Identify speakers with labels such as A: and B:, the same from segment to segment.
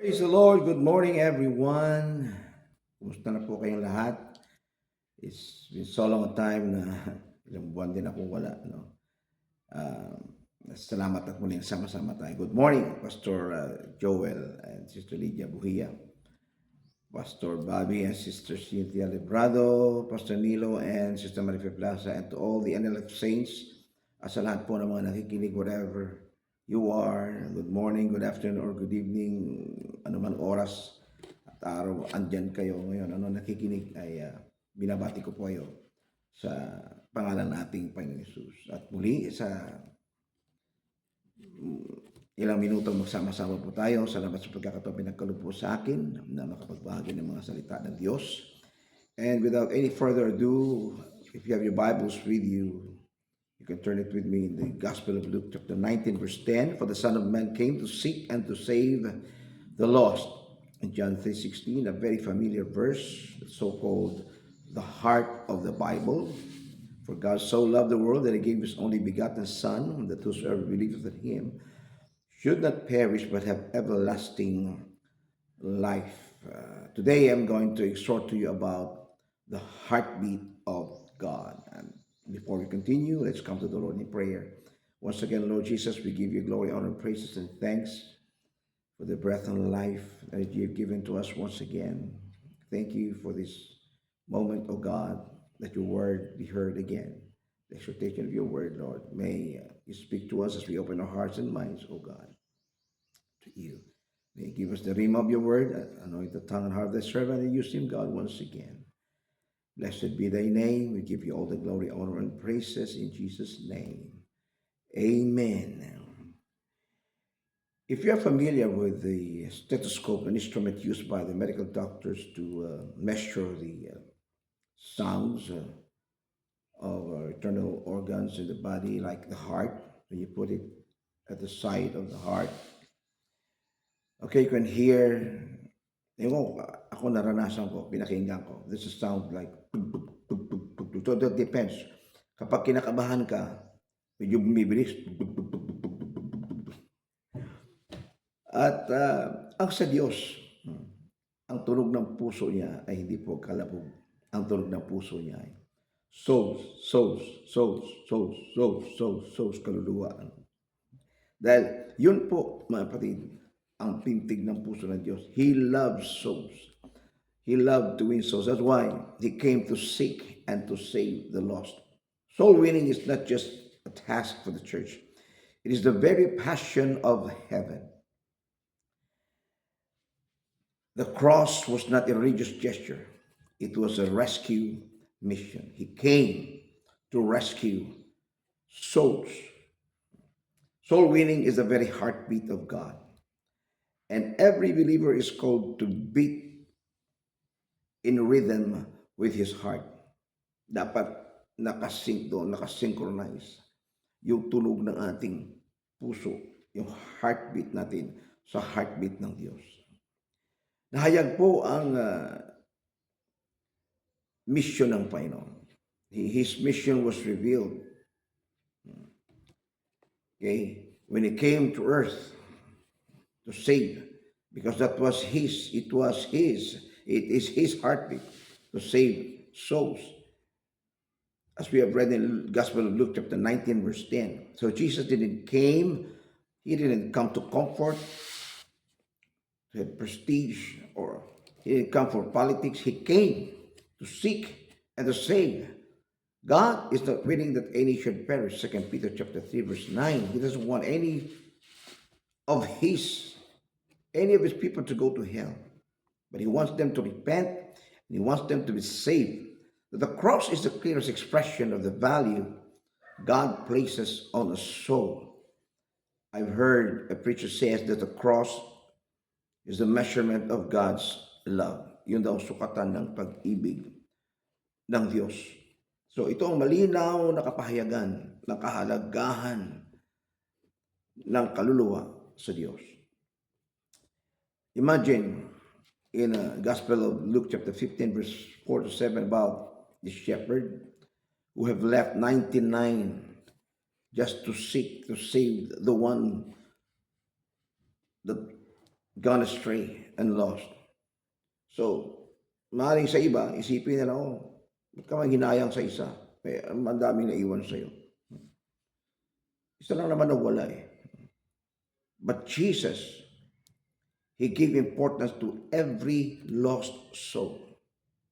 A: Praise the Lord. Good morning, everyone. Kumusta na po kayong lahat? It's been so long a time na ilang buwan din akong wala. No? Salamat at muling sama-sama tayo. Good morning, Pastor Joel and Sister Lydia Buhia, Pastor Bobby and Sister Cynthia Librado, Pastor Nilo and Sister Marife Plaza, and to all the NLF saints, sa lahat po ng mga nakikinig, whatever you are, good morning, good afternoon, or good evening, anuman oras at araw, andyan kayo ngayon, nakikinig ay binabati ko po kayo sa pangalan nating Panginoon Hesus. At muli sa ilang minuto magsama-sama po tayo. Salamat sa pagkakataon pinagkaloob po sa akin na makapagbahagi ng mga salita ng Diyos. And without any further ado, if you have your Bibles with you, you can turn it with me in the Gospel of Luke chapter 19 verse 10. For the Son of Man came to seek and to save the lost. In John 3:16, a very familiar verse, so-called the heart of the Bible. For God so loved the world that he gave his only begotten Son, that whosoever believes in him should not perish but have everlasting life. Today I'm going to exhort to you about the heartbeat of God. And before we continue, let's come to the Lord in prayer. Once again, Lord Jesus, we give you glory, honor, praises, and thanks for the breath and life that you have given to us once again. Thank you for this moment, O God, that your word be heard again. The exhortation of your word, Lord, may you speak to us as we open our hearts and minds, O God, to you. May you give us the rhema of your word, anoint the tongue and heart of the servant, and use him, God, once again. Blessed be thy name. We give you all the glory, honor, and praises in Jesus' name. Amen. If you're familiar with the stethoscope, an instrument used by the medical doctors to measure the sounds of our internal organs in the body, like the heart, when you put it at the side of the heart, okay, you can hear, ako naranasan ko, pinakinggan ko, this is sound like, so that depends. Kapag kinakabahan ka, medyo bumibilis, at ang sa Diyos, ang tunog ng puso niya ay hindi po kalabog. Ang tunog ng puso niya ay souls, kaluluwa. Dahil yun po, mga kapatid, ang pintig ng puso ng Diyos. He loves souls. He loved to win souls. That's why he came to seek and to save the lost. Soul winning is not just a task for the church. It is the very passion of heaven. The cross was not a religious gesture. It was a rescue mission. He came to rescue souls. Soul winning is the very heartbeat of God. And every believer is called to beat in rhythm with his heart. Dapat nakasync doon, nakasynchronize yung tunog ng ating puso, yung heartbeat natin sa heartbeat ng Diyos. Nahayag po ang mission ng Panginoon. His mission was revealed. Okay? When he came to earth to save, because that was his, it is his heartbeat to save souls. As we have read in the Gospel of Luke chapter 19 verse 10. So Jesus didn't come to comfort, to have prestige, or he didn't come for politics. He came to seek and to save. God is not willing that any should perish. 2 Peter chapter 3 verse 9. He doesn't want any of his people to go to hell. But he wants them to repent, and he wants them to be saved. The cross is the clearest expression of the value God places on a soul. I've heard a preacher says that the cross is the measurement of God's love. Yun daw sukatan ng pag-ibig ng Diyos. So ito ang malinaw na kapahayagan ng kahalagahan ng kaluluwa sa Diyos. Imagine in the Gospel of Luke chapter 15 verse 4 to 7 about the shepherd who have left 99 just to seek to save the one that gone astray and lost. So, maaaring sa iba, isipin nila, oh, ba't ka manghinayang sa isa? Ang daming naiwan sa'yo. Isa lang naman nawala eh. But Jesus, He gave importance to every lost soul.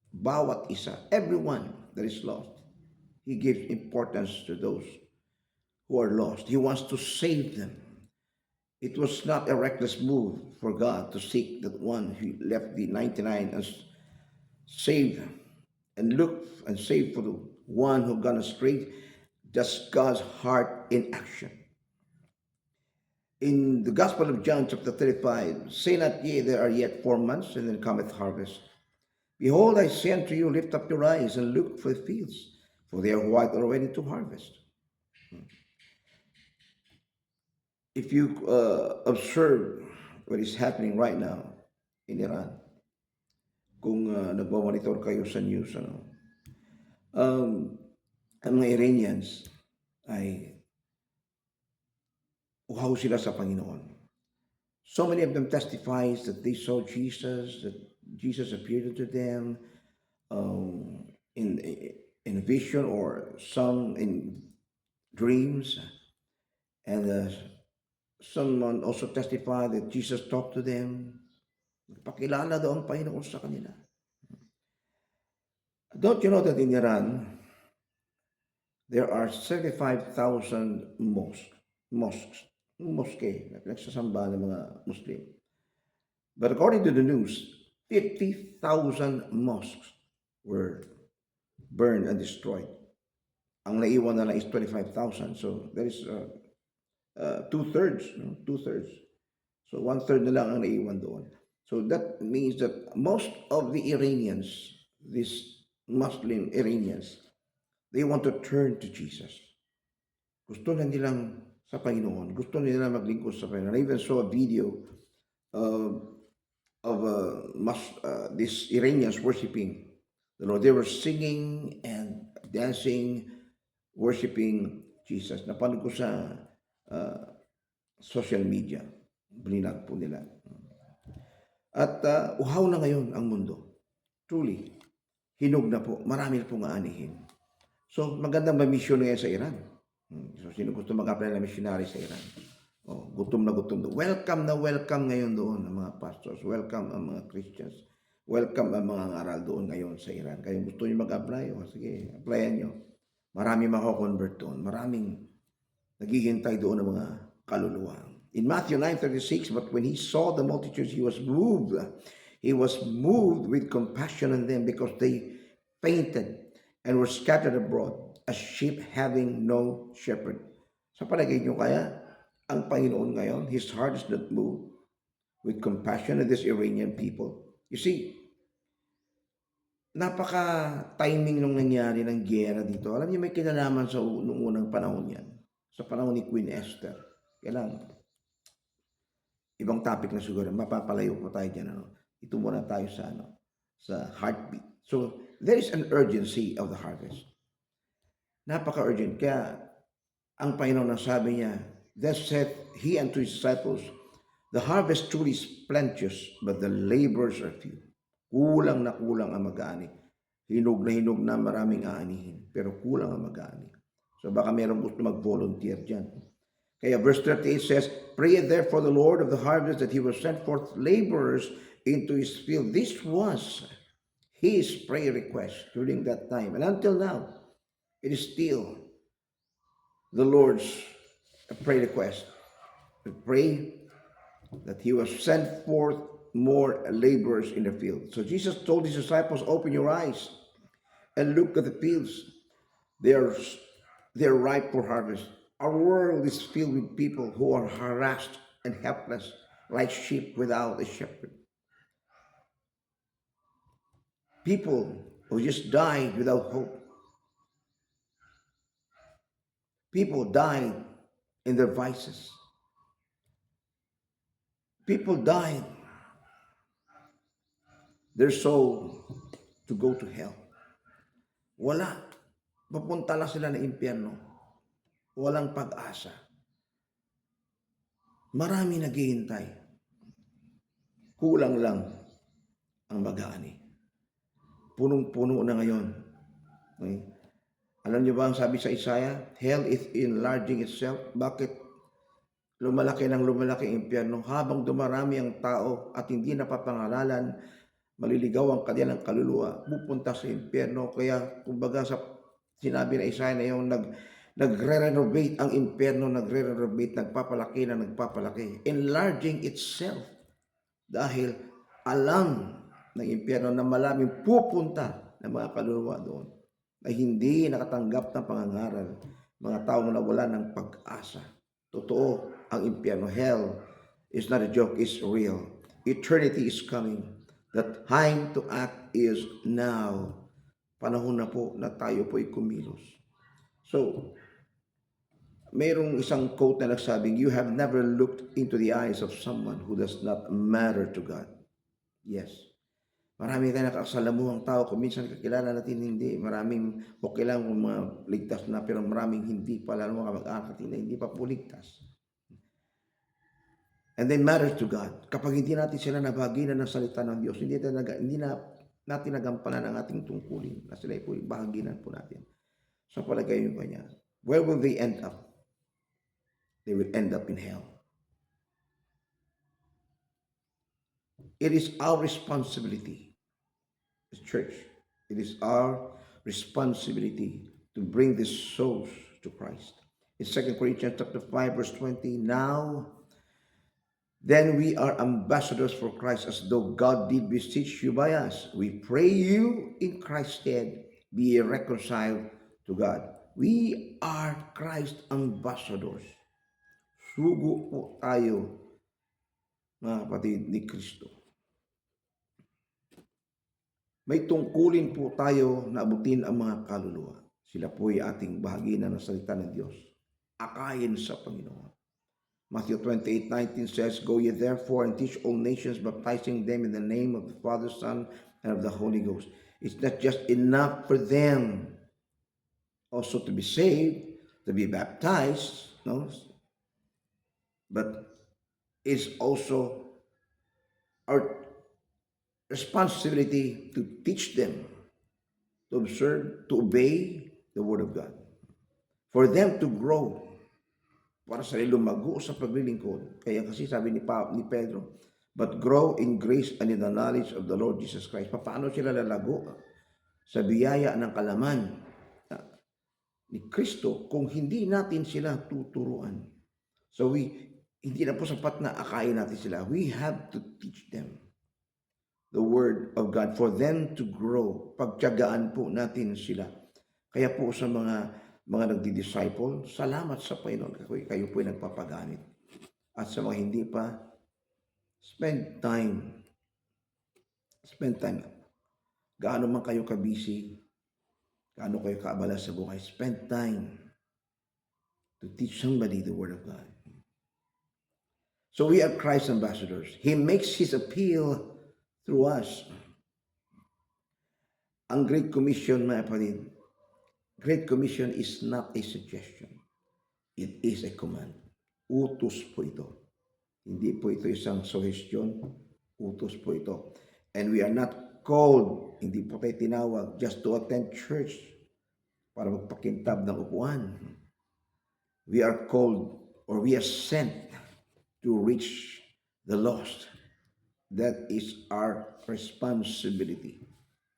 A: Bawat isa, everyone that is lost. He gives importance to those who are lost. He wants to save them. It was not a reckless move for God to seek that one who left the 99 and save and look and save for the one who gone astray. That's God's heart in action. In the Gospel of John, chapter 35, say not ye, there are yet 4 months, and then cometh harvest. Behold, I say unto you, lift up your eyes and look for the fields, for they are white already to harvest. If you observe what is happening right now in Iran, kung nagmamonitor kayo sa news, ang mga Iranians ay uhaw sila sa Panginoon. So many of them testifies that they saw Jesus, that Jesus appeared to them in a vision or some in dreams. And someone also testified that Jesus talked to them. Pakilala daw ang Panginoon sa kanila. Don't you know that in Iran, there are 75,000 mosques, nagsasamba ng mga Muslim. But according to the news, 50,000 mosques were burned and destroyed. Ang naiwan na lang is 25,000. So there is two-thirds. So one-third na lang ang naiwan doon. So that means that most of the Iranians, these Muslim Iranians, they want to turn to Jesus. Gusto na nilang sa Panginoon. Gusto nila maglingkod sa Panginoon. I even saw a video of these Iranians worshiping the Lord. They were singing and dancing, worshiping Jesus. Napanood ko sa social media. Blinag po nila. At uhaw na ngayon ang mundo. Truly, hinog na po. Marami na pong aanihin. So, magandang ma-mission ngayon sa Iran. So, sino gusto mag-apply na missionary sa Iran? Oh, gutom na gutom doon. Welcome na welcome ngayon doon ang mga pastors. Welcome ang mga Christians. Welcome ang mga ngaral doon ngayon sa Iran. Kaya gusto nyo mag-apply, sige, applyan nyo. Marami mako-convert doon. Maraming naghihintay doon ng mga kaluluwa. In Matthew 9:36, but when he saw the multitudes, he was moved. He was moved with compassion on them because they fainted and were scattered abroad as sheep having no shepherd. Sa palagay nyo kaya, ang Panginoon ngayon, His heart is not moved with compassion of these Iranian people. You see, napaka-timing nung nangyari ng giyera dito. Alam niyo, may kinalaman sa noong unang panahon yan. Sa panahon ni Queen Esther. Kailangan. Ibang topic na siguro. Mapapalayo po tayo dyan. Ito muna tayo sa heartbeat. So, there is an urgency of the harvest. Napaka-urgent. Kaya, ang Panginoon sabi niya, then said He unto His disciples, the harvest truly is plenteous, but the laborers are few. Kulang na kulang ang mag-aani. Hinog na maraming aanihin. Pero kulang ang mag-aani. So baka meron gusto mag-volunteer dyan. Kaya verse 38 says, pray therefore the Lord of the harvest that He will send forth laborers into His field. This was His prayer request during that time. And until now, it is still the Lord's prayer request. We pray that He will send forth more laborers in the field. So Jesus told His disciples, open your eyes and look at the fields. They're ripe for harvest. Our world is filled with people who are harassed and helpless, like sheep without a shepherd. People who just died without hope. People died in their vices. People died their soul to go to hell. Wala. Papunta lang sila ng impyerno. Walang pag-asa. Marami naghihintay. kulang lang ang mag-aani. Punong-puno na ngayon. Okay? Alam niyo ba ang sabi sa Isaiah? Hell is enlarging itself. Bakit lumalaki ng lumalaki ang impyerno? Habang dumarami ang tao at hindi napapangalalan, maliligaw ang kanilang kaluluwa, pupunta sa impyerno. Kaya, kumbaga, sa sinabi na Isaiah na yung nagre-renovate ang impyerno, nagre-renovate, nagpapalaki. Enlarging itself. Dahil alam ng impyerno na maraming pupunta ng mga kaluluwa doon na hindi nakatanggap ng pangangaral, mga taong nawala ng pag-asa. Totoo ang impyerno. Hell is not a joke, it's real. Eternity is coming. The time to act is now. Panahon na po na tayo po'y kumilos. So, mayroong isang quote na nagsabing, you have never looked into the eyes of someone who does not matter to God. Yes. Marami tayong nakasalamuhang tao, kung minsan kakilala natin hindi, maraming okay lang kung mga ligtas na, pero maraming hindi pa, lalo mga mag-anak natin na hindi pa po ligtas. And they matter to God. Kapag hindi natin sila nabahaginan ng salita ng Diyos, hindi na natin nagampanan ang ating tungkulin, na sila po bahaginan po natin. So palagay mo ba niya, where will they end up? They will end up in hell. It is our responsibility as church. It is our responsibility to bring these souls to Christ. In 2 Corinthians chapter 5, verse 20, now then we are ambassadors for Christ, as though God did beseech you by us. We pray you in Christ's stead, be reconciled to God. We are Christ ambassadors. Sugo po tayo, mga kapatid, ni Kristo. May tungkulin po tayo na abutin ang mga kaluluwa. Sila po ay ating bahaginan ng salita ng Diyos. Akayin sa Panginoon. Matthew 28:19 says, go ye therefore and teach all nations, baptizing them in the name of the Father, Son, and of the Holy Ghost. It's not just enough for them also to be saved, to be baptized, no? But it's also our responsibility to teach them, to observe, to obey the Word of God. For them to grow, para sa lumago sa paglilingkod. Kaya kasi sabi ni Pedro, but grow in grace and in the knowledge of the Lord Jesus Christ. Paano sila lalago sa biyaya ng kalaman ni Kristo kung hindi natin sila tuturuan? So hindi na po sapat na akayin natin sila. We have to teach them the Word of God for them to grow. Pagtiyagaan po natin sila. Kaya po sa mga nagdi-disciple, salamat sa Panginoon. Kayo po ay nagpapagamit. At sa mga hindi pa, spend time. Gaano man kayo kabisi, gaano kayo kaabala sa buhay, spend time to teach somebody the Word of God. So we are Christ's ambassadors. He makes His appeal through us. Ang Great Commission, mga kapatid, Great Commission is not a suggestion. It is a command. Utos po ito. Hindi po ito isang suggestion. Utos po ito. And we are not called, hindi po tayo tinawag, just to attend church para magpakintab ng upuan. We are called or we are sent to reach the lost. That is our responsibility,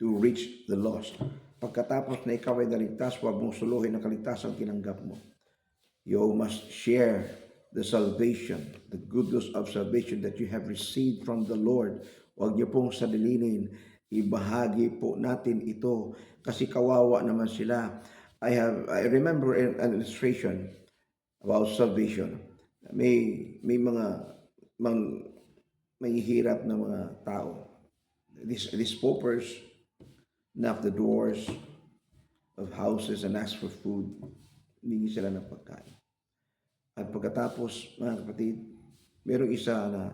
A: to reach the lost. Pagkatapos na ikaw ay naligtas, huwag mong suluhin ang kaligtasan tinanggap mo. You must share the salvation, the good news of salvation that you have received from the Lord. Huwag niyo pong sadilinin, ibahagi po natin ito kasi kawawa naman sila. I remember an illustration about salvation. May mga may hirap na mga tao. These paupers knock the doors of houses and ask for food. Humingi sila ng pagkain. At pagkatapos, mga kapatid, merong isa na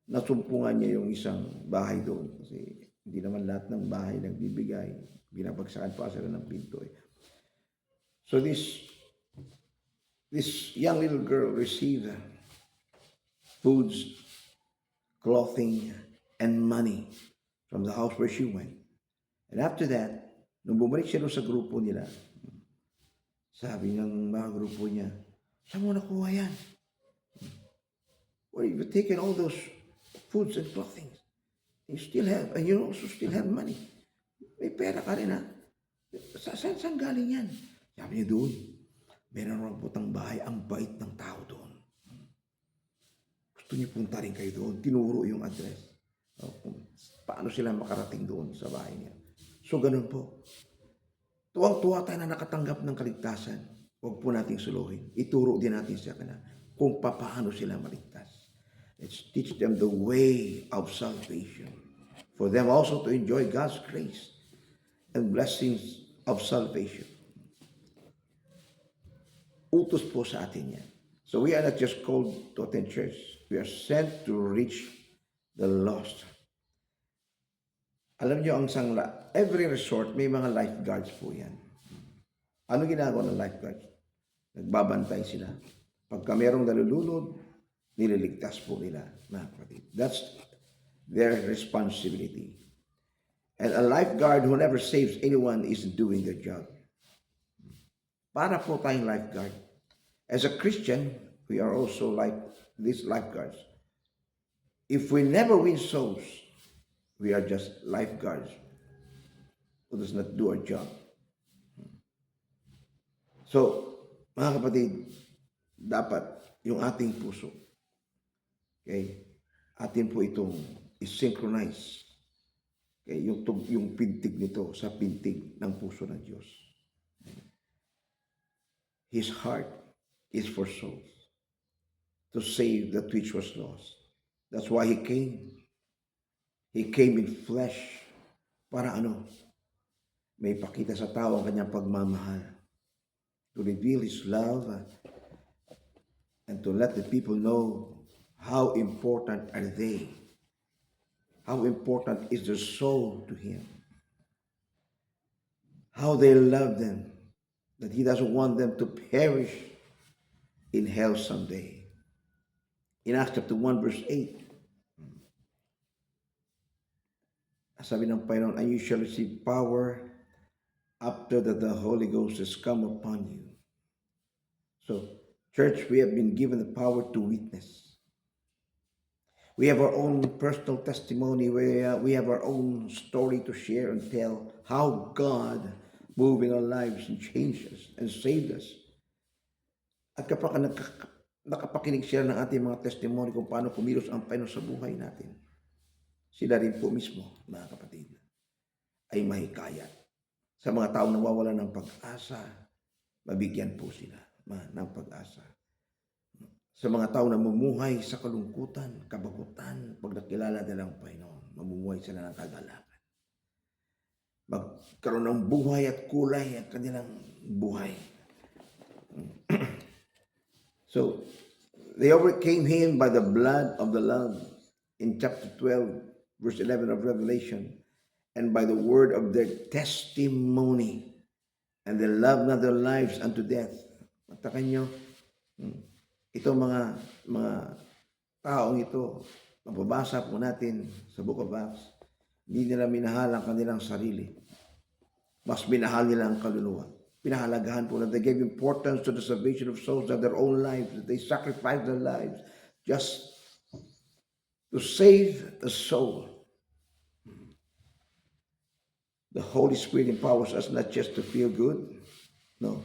A: nasumpungan niya yung isang bahay doon. Kasi hindi naman lahat ng bahay nagbibigay. Binabagsakan pa sila ng pinto. So this young little girl received foods, clothing, and money from the house where she went. And after that, nung bumalik siya doon sa grupo nila, sabi ng mga grupo niya, saan mo nakuha yan? Well, you've taken all those foods and clothing. You still have, and you also still have money. May pera ka rin, ha? Saan galing yan? Sabi niya doon, meron raw putang bahay, ang bait ng tao doon. Gusto niyo punta rin kayo doon. Tinuro yung address. Kung paano sila makarating doon sa bahay niya. So, ganun po. Tuwang-tuwa tayo na nakatanggap ng kaligtasan. Huwag po nating suluhin. Ituro din natin sa kanila kung paano sila maligtas. Let's teach them the way of salvation. For them also to enjoy God's grace and blessings of salvation. Utos po sa atin yan. So we are not just called to attend church. We are sent to reach the lost. Alam niyo ang sangla, every resort may mga lifeguards po yan. Ano ginagawa ng lifeguards? Nagbabantay sila. Pagka merong nalulunod, nililigtas po nila, mga kapatid. That's their responsibility. And a lifeguard who never saves anyone isn't doing their job. Para po tayong lifeguard. As a Christian, we are also like these lifeguards. If we never win souls, we are just lifeguards who does not do our job. So, mga kapatid, dapat yung ating puso, okay, atin po itong i-synchronize, okay, yung pintig nito sa pintig ng puso ng Diyos. His heart is for souls, to save that which was lost. That's why He came. He came in flesh para ano? May pakita sa tao ang kanyang pagmamahal. To reveal His love and to let the people know how important are they. How important is their soul to Him. How they love them. That He doesn't want them to perish in hell someday. In Acts chapter 1 verse 8, sabi ng Panginoon, and you shall receive power after that the Holy Ghost has come upon you. So, church, we have been given the power to witness. We have our own personal testimony. We have our own story to share and tell how God moved in our lives and changed us and saved us. At kapag nakapakinig sila ng ating mga testimony kung paano kumilos ang Panginoon sa buhay natin, sila rin po mismo, mga kapatid, ay mahikayat. Sa mga taong nawawala ng pag-asa, mabigyan po sila ng pag-asa. Sa mga tao na mamumuhay sa kalungkutan, kabakutan, pag nakilala nila ang Panginoon, mamumuhay sila ng kagalakan. Magkaroon ng buhay at kulay ang kanilang buhay. So, they overcame Him by the blood of the Lamb in chapter 12, verse 11 of Revelation, and by the word of their testimony, and they loved not their lives unto death. Matakan nyo, itong mga taong ito, mababasa po natin sa Book of Acts, hindi nila minahal ang kanilang sarili. Mas minahal nila ang kaluluwa. Pinahalagahan po na they gave importance to the salvation of souls of their own lives. They sacrificed their lives just to save a soul. The Holy Spirit empowers us not just to feel good, no,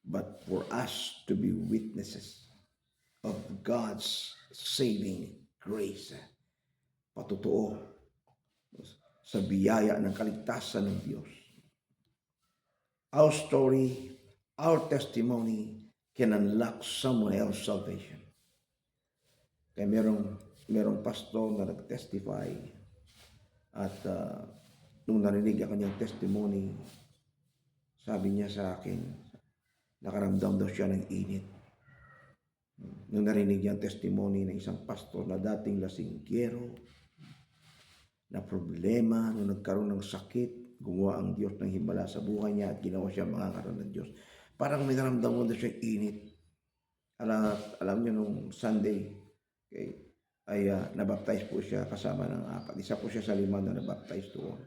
A: but for us to be witnesses of God's saving grace. Patutuo sa biyaya ng kaligtasan ng Diyos. Our story, our testimony can unlock someone else's salvation. Kaya merong pastor na nag-testify at nung narinig ang kanyang testimony, sabi niya sa akin, nakaramdam daw siya ng init. Nung narinig niya ang testimony ng isang pastor na dating lasinggero, na problema, nung nagkaroon ng sakit, gumawa ang Diyos ng himala sa buhay niya at ginawa siya makakaroon ng Diyos. Parang may naramdaman daw siya init. Alam niyo nung Sunday, okay, ay nabaptize po siya kasama ng apat. Isa po siya sa 5 na nabaptize doon.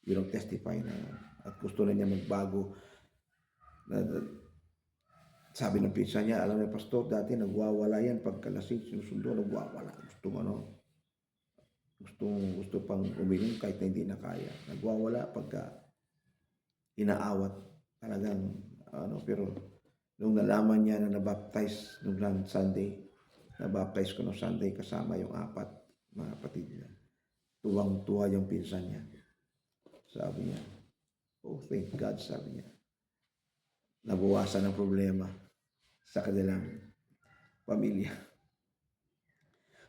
A: Yun ang testify na yun. At gusto na niya magbago. Sabi ng pinsan niya, alam niya, Pastor, dati nagwawala yan. Pagkalasing, sinusundo, nagwawala. Gusto pang uminom kahit na hindi na kaya. Nagwawala pagka inaawat. Talagang, pero nung nalaman niya na nabaptize nung Sunday, nabaptize ko nung Sunday kasama yung apat, mga kapatid niya. Tuwang-tuwa yung pinsan niya. Sabi niya, oh, thank God, sabi niya. Nabawasan ang problema sa kanilang pamilya.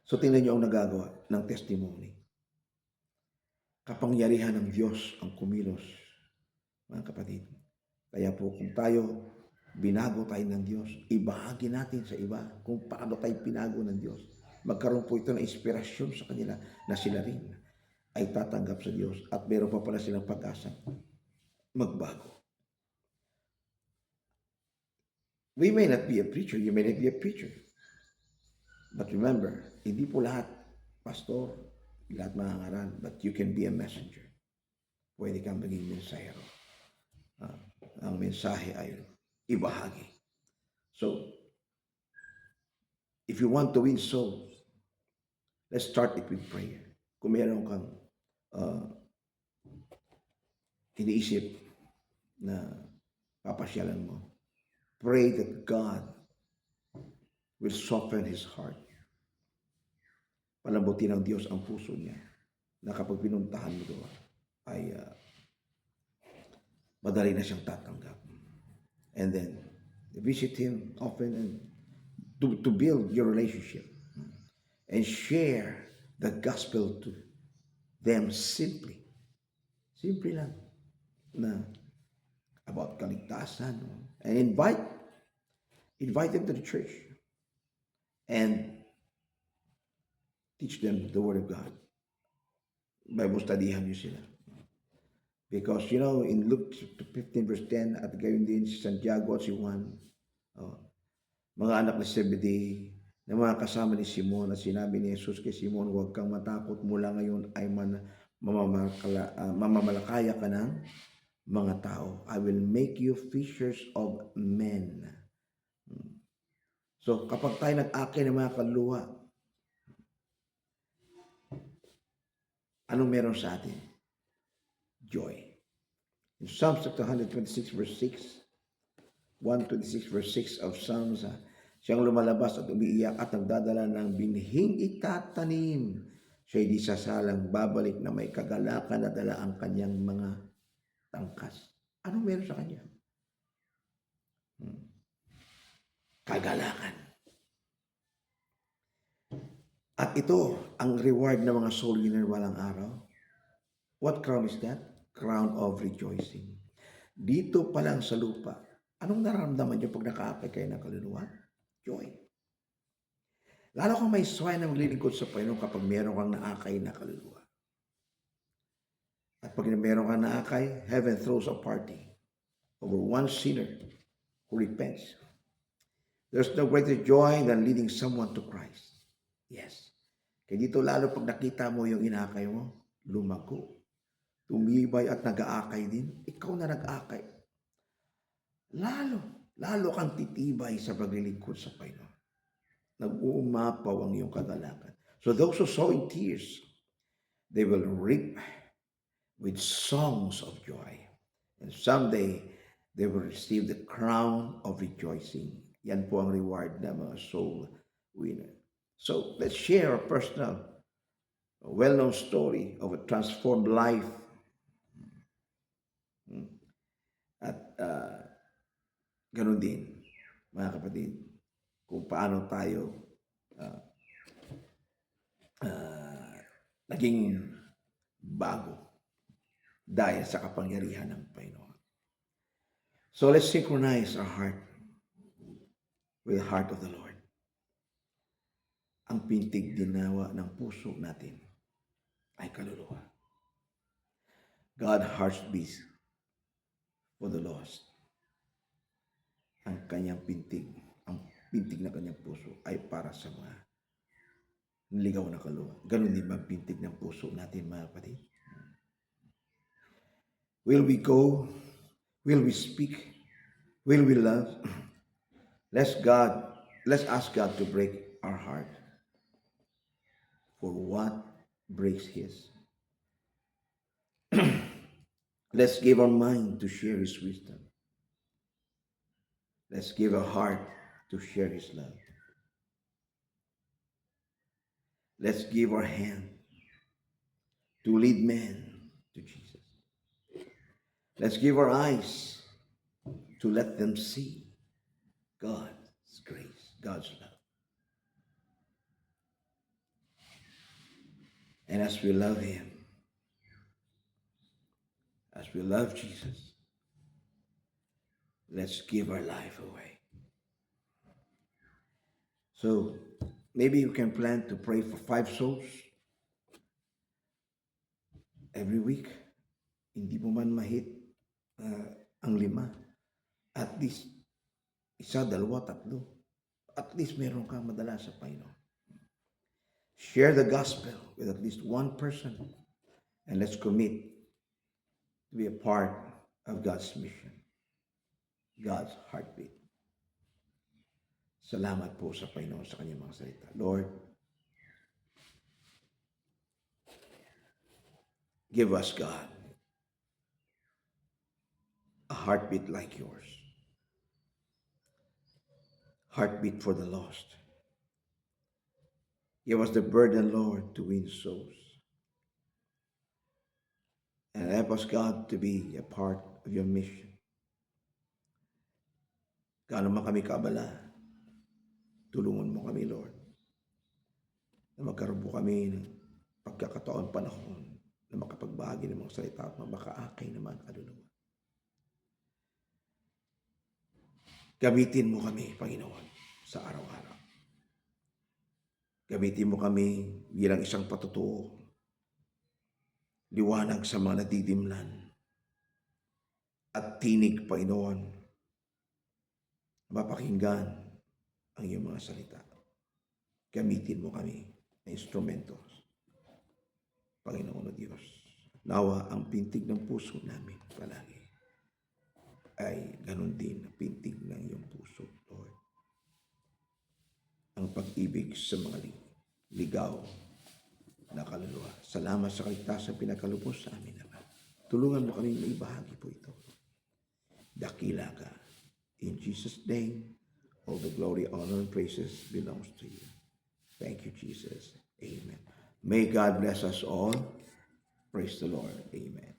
A: So tingnan niyo ang nagagawa ng testimony. Kapangyarihan ng Diyos ang kumilos, mga kapatid. Kaya po kung binago tayo ng Diyos, ibahagi natin sa iba kung paano tayo pinago ng Diyos. Magkaroon po ito ng inspirasyon sa kanila na sila rin ay tatanggap sa Diyos at meron pa pala silang pag-asa magbago. We may not be a preacher, you may not be a preacher. But remember, hindi po lahat pastor, lahat mangangaral, but you can be a messenger. Pwede kang maging mensahero. Ang mensahe ay ibahagi. So, if you want to win souls, let's start it with prayer. Kung meron kang iniisip na papasyalan mo, pray that God will soften his heart. Palambutin ng Diyos ang puso niya na kapag pinuntahan mo doon ay madali na siyang tatanggap. And then, visit him often and to build your relationship and share the gospel to them simply. Simple lang na about kaligtasan. And invite them to the church and teach them the Word of God. Bible studyhan niyo sila. Because, in Luke 15 verse 10, at gayon din si Santiago at si Juan, mga anak ni Zebedee, na mga kasama ni Simon, at sinabi ni Jesus kay Simon, huwag kang matakot, mula ngayon ay mamamalakaya ka ng mga tao. I will make you fishers of men. So, kapag tayo nag-akin ng mga kaluluwa, anong meron sa atin? Joy. In Psalms 126 verse 6, 126 verse 6 of Psalms, siyang lumalabas at umiiyak at nagdadala ng binhing itatanim. Siya'y di sasalang babalik na may kagalakan na dala ang kanyang mga tangkas. Anong meron sa kanya? Kagalakan. At ito ang reward ng mga soul winner walang araw. What crown is that? Crown of rejoicing. Dito pa lang sa lupa, anong nararamdaman niyo pag nakaapay kayo ng kaluluwa? Joy. Lalo kang may sway na maglilingkod sa Panginoon kapag meron kang naakay na kaluluwa. At pag meron kang naakay, heaven throws a party over one sinner who repents. There's no greater joy than leading someone to Christ. Yes. Kaya dito lalo pag nakita mo yung inaakay mo, lumago, tumibay at nag-aakay din, ikaw na nag-aakay. Lalo kang titibay sa paglilingkod sa Panginoon. Nag-uumapaw ang iyong kagalakan. So those who sow in tears, they will reap with songs of joy. And someday, they will receive the crown of rejoicing. Yan po ang reward ng mga soul winner. So let's share a personal, well-known story of a transformed life. At ganun din, mga kapatid, kung paano tayo naging bago dahil sa kapangyarihan ng Panginoon. So let's synchronize our heart with the heart of the Lord. Ang pintig dinawa ng puso natin ay kaluluwa. God hearts beats for the lost. Ang kanyang pintig, ang pintig na kanyang puso ay para sa mga ligaw na kaluluwa. Ganun din ba pintig ng puso natin, mga kapatid? Will we go? Will we speak? Will we love? Let's ask God to break our heart for what breaks His. Let's give our mind to share His wisdom. Let's give our heart to share His love. Let's give our hand to lead men to Jesus. Let's give our eyes to let them see God's grace, God's love. And as we love Him, as we love Jesus, let's give our life away. So maybe you can plan to pray for 5 souls every week. Hindi mo man mahit ang 5. At least, 1, 2, 3. At least meron kang madala sa Panginoon. Share the gospel with at least one person. And let's commit to be a part of God's mission. God's heartbeat. Salamat po sa Panginoon sa kanyang mga salita. Lord, give us, God, a heartbeat like yours. Heartbeat for the lost. Give us the burden, Lord, to win souls. And help us, God, to be a part of your mission. Gaano man kami kaabala, tulungan mo kami, Lord, na magkaroon po kami ng pagkakataon, panahon, na makapagbahagi ng mga salita at makaakay naman kaluluwa. Gamitin mo kami, Panginoon, sa araw-araw. Gamitin mo kami bilang isang patutuo, liwanag sa mga nadidimlan, at tinig, Panginoon, mapakinggan ang iyong mga salita. Gamitin mo kami na instrumento, Panginoon o Diyos. Nawa ang pintig ng puso namin palagi ay ganun din ang pintig ng iyong puso, Lord. Ang pag-ibig sa mga ligaw na kaluluwa. Salamat sa kaligtasan pinagkalubos sa amin naman. Tulungan mo kami na ibahagi po ito. Dakila ka. In Jesus' name, all the glory, honor, and praises belongs to you. Thank you, Jesus. Amen. May God bless us all. Praise the Lord. Amen.